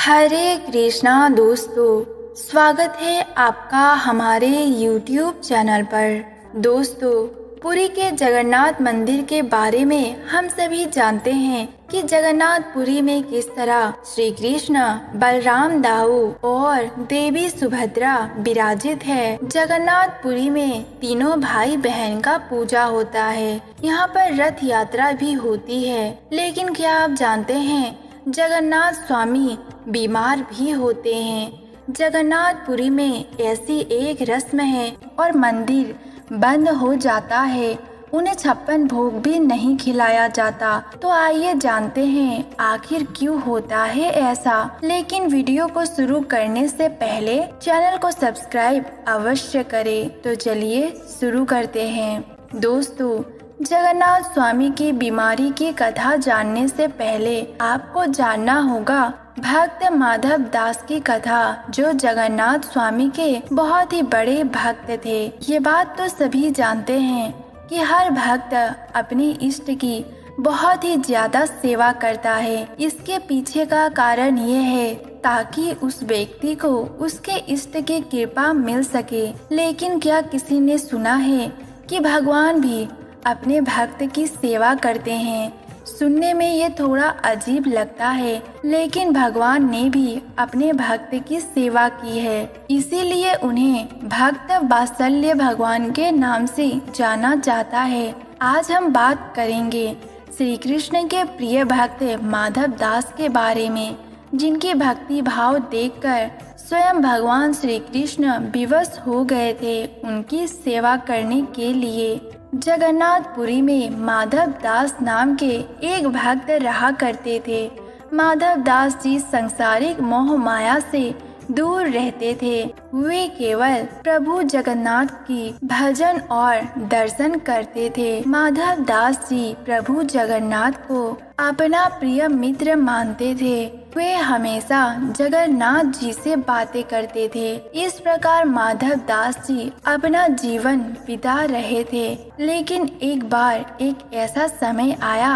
हरे कृष्णा दोस्तों, स्वागत है आपका हमारे YouTube चैनल पर। दोस्तों, पुरी के जगन्नाथ मंदिर के बारे में हम सभी जानते हैं कि जगन्नाथपुरी में किस तरह श्री कृष्ण, बलराम दाऊ और देवी सुभद्रा विराजित है। जगन्नाथपुरी में तीनों भाई बहन का पूजा होता है। यहाँ पर रथ यात्रा भी होती है। लेकिन क्या आप जानते हैं, जगन्नाथ स्वामी बीमार भी होते हैं। जगन्नाथपुरी में ऐसी एक रस्म है और मंदिर बंद हो जाता है। उन्हें 56 भोग भी नहीं खिलाया जाता। तो आइए जानते हैं आखिर क्यों होता है ऐसा। लेकिन वीडियो को शुरू करने से पहले चैनल को सब्सक्राइब अवश्य करें। तो चलिए शुरू करते हैं। दोस्तों, जगन्नाथ स्वामी की बीमारी की कथा जानने से पहले आपको जानना होगा भक्त माधव दास की कथा, जो जगन्नाथ स्वामी के बहुत ही बड़े भक्त थे। ये बात तो सभी जानते हैं कि हर भक्त अपने इष्ट की बहुत ही ज्यादा सेवा करता है। इसके पीछे का कारण ये है ताकि उस व्यक्ति को उसके इष्ट की कृपा मिल सके। लेकिन क्या किसी ने सुना है कि भगवान भी अपने भक्त की सेवा करते हैं? सुनने में ये थोड़ा अजीब लगता है, लेकिन भगवान ने भी अपने भक्त की सेवा की है। इसीलिए उन्हें भक्त वात्सल्य भगवान के नाम से जाना जाता है। आज हम बात करेंगे श्री कृष्ण के प्रिय भक्त माधव दास के बारे में, जिनकी भक्ति भाव देखकर स्वयं भगवान श्री कृष्ण विवश हो गए थे उनकी सेवा करने के लिए। जगन्नाथपुरी में माधव दास नाम के एक भक्त रहा करते थे। माधव दास जी सांसारिक मोह माया से दूर रहते थे। वे केवल प्रभु जगन्नाथ की भजन और दर्शन करते थे। माधव दास जी प्रभु जगन्नाथ को अपना प्रिय मित्र मानते थे। वे हमेशा जगन्नाथ जी से बातें करते थे। इस प्रकार माधव दास जी अपना जीवन बिता रहे थे। लेकिन एक बार एक ऐसा समय आया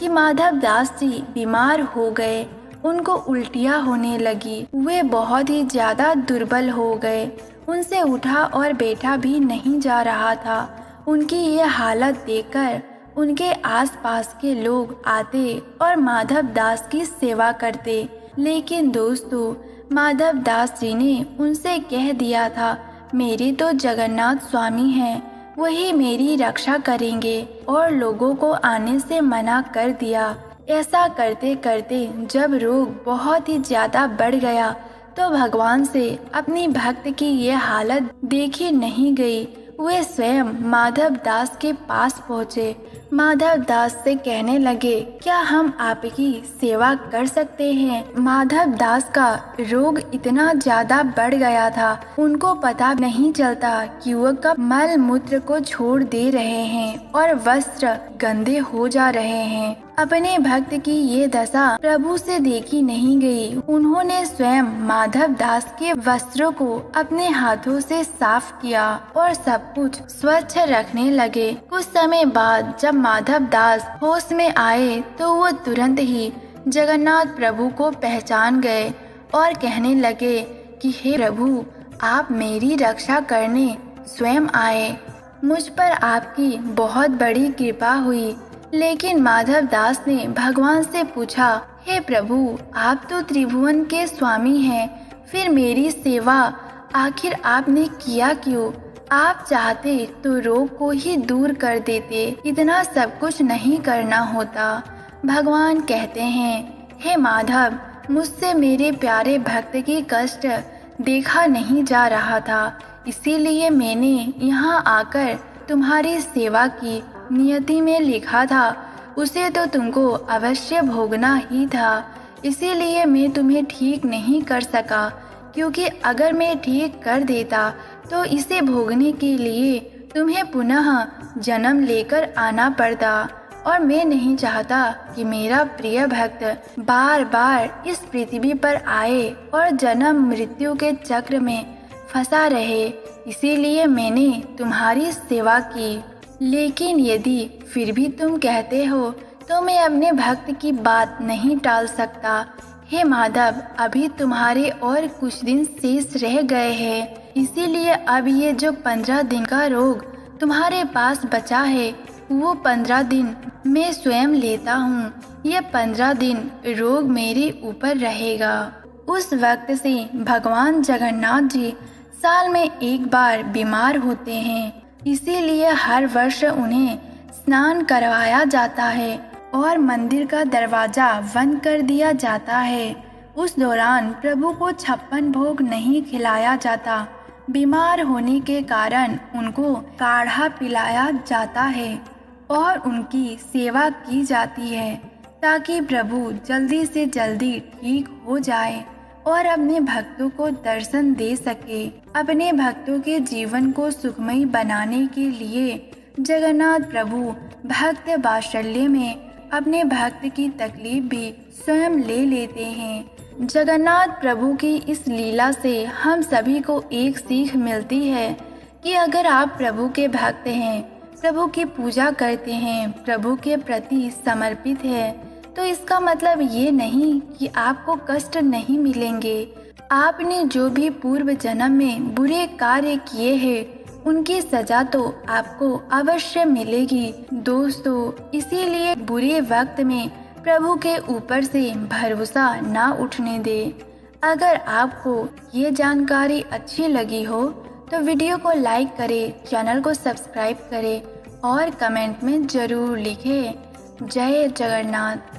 कि माधव दास जी बीमार हो गए। उनको उल्टियाँ होने लगी। वे बहुत ही ज्यादा दुर्बल हो गए। उनसे उठा और बैठा भी नहीं जा रहा था। उनकी ये हालत देखकर उनके आसपास के लोग आते और माधव दास की सेवा करते। लेकिन दोस्तों, माधव दास जी ने उनसे कह दिया था, मेरे तो जगन्नाथ स्वामी हैं, वही मेरी रक्षा करेंगे, और लोगों को आने से मना कर दिया। ऐसा करते करते जब रोग बहुत ही ज्यादा बढ़ गया तो भगवान से अपनी भक्त की ये हालत देखी नहीं गई। वे स्वयं माधव दास के पास पहुँचे। माधव दास से कहने लगे, क्या हम आपकी सेवा कर सकते हैं? माधव दास का रोग इतना ज्यादा बढ़ गया था, उनको पता नहीं चलता कि वो कब मल मूत्र को छोड़ दे रहे हैं और वस्त्र गंदे हो जा रहे हैं। अपने भक्त की ये दशा प्रभु से देखी नहीं गई। उन्होंने स्वयं माधव दास के वस्त्रों को अपने हाथों से साफ किया और सब कुछ स्वच्छ रखने लगे। कुछ समय बाद जब माधव दास होश में आए तो वो तुरंत ही जगन्नाथ प्रभु को पहचान गए और कहने लगे कि हे प्रभु, आप मेरी रक्षा करने स्वयं आए। मुझ पर आपकी बहुत बड़ी कृपा हुई। लेकिन माधव दास ने भगवान से पूछा, हे प्रभु, आप तो त्रिभुवन के स्वामी हैं, फिर मेरी सेवा आखिर आपने किया क्यों? आप चाहते तो रोग को ही दूर कर देते, इतना सब कुछ नहीं करना होता। भगवान कहते हैं, हे माधव, मुझसे मेरे प्यारे भक्त की कष्ट देखा नहीं जा रहा था, इसीलिए मैंने यहाँ आकर तुम्हारी सेवा की। नियति में लिखा था, उसे तो तुमको अवश्य भोगना ही था, इसीलिए मैं तुम्हें ठीक नहीं कर सका, क्योंकि अगर मैं ठीक कर देता तो इसे भोगने के लिए तुम्हें पुनः जन्म लेकर आना पड़ता, और मैं नहीं चाहता कि मेरा प्रिय भक्त बार बार इस पृथ्वी पर आए और जन्म मृत्यु के चक्र में फंसा रहे, इसीलिए मैंने तुम्हारी सेवा की। लेकिन यदि फिर भी तुम कहते हो तो मैं अपने भक्त की बात नहीं टाल सकता, हे माधव, अभी तुम्हारे और कुछ दिन शेष रह गए हैं, इसीलिए अब ये जो 15 दिन का रोग तुम्हारे पास बचा है वो 15 दिन मैं स्वयं लेता हूँ। ये 15 दिन रोग मेरे ऊपर रहेगा। उस वक्त से भगवान जगन्नाथ जी साल में एक बार बीमार होते हैं, इसीलिए हर वर्ष उन्हें स्नान करवाया जाता है और मंदिर का दरवाजा बंद कर दिया जाता है। उस दौरान प्रभु को 56 भोग नहीं खिलाया जाता। बीमार होने के कारण उनको काढ़ा पिलाया जाता है और उनकी सेवा की जाती है ताकि प्रभु जल्दी से जल्दी ठीक हो जाए और अपने भक्तों को दर्शन दे सके। अपने भक्तों के जीवन को सुखमय बनाने के लिए जगन्नाथ प्रभु भक्त वात्सल्य में अपने भक्त की तकलीफ भी स्वयं ले लेते हैं। जगन्नाथ प्रभु की इस लीला से हम सभी को एक सीख मिलती है कि अगर आप प्रभु के भक्त हैं, प्रभु की पूजा करते हैं, प्रभु के प्रति समर्पित हैं, तो इसका मतलब ये नहीं कि आपको कष्ट नहीं मिलेंगे। आपने जो भी पूर्व जन्म में बुरे कार्य किए हैं उनकी सजा तो आपको अवश्य मिलेगी। दोस्तों, इसीलिए बुरे वक्त में प्रभु के ऊपर से भरोसा ना उठने दे। अगर आपको ये जानकारी अच्छी लगी हो तो वीडियो को लाइक करें, चैनल को सब्सक्राइब करें और कमेंट में ज़रूर लिखें। जय जगन्नाथ।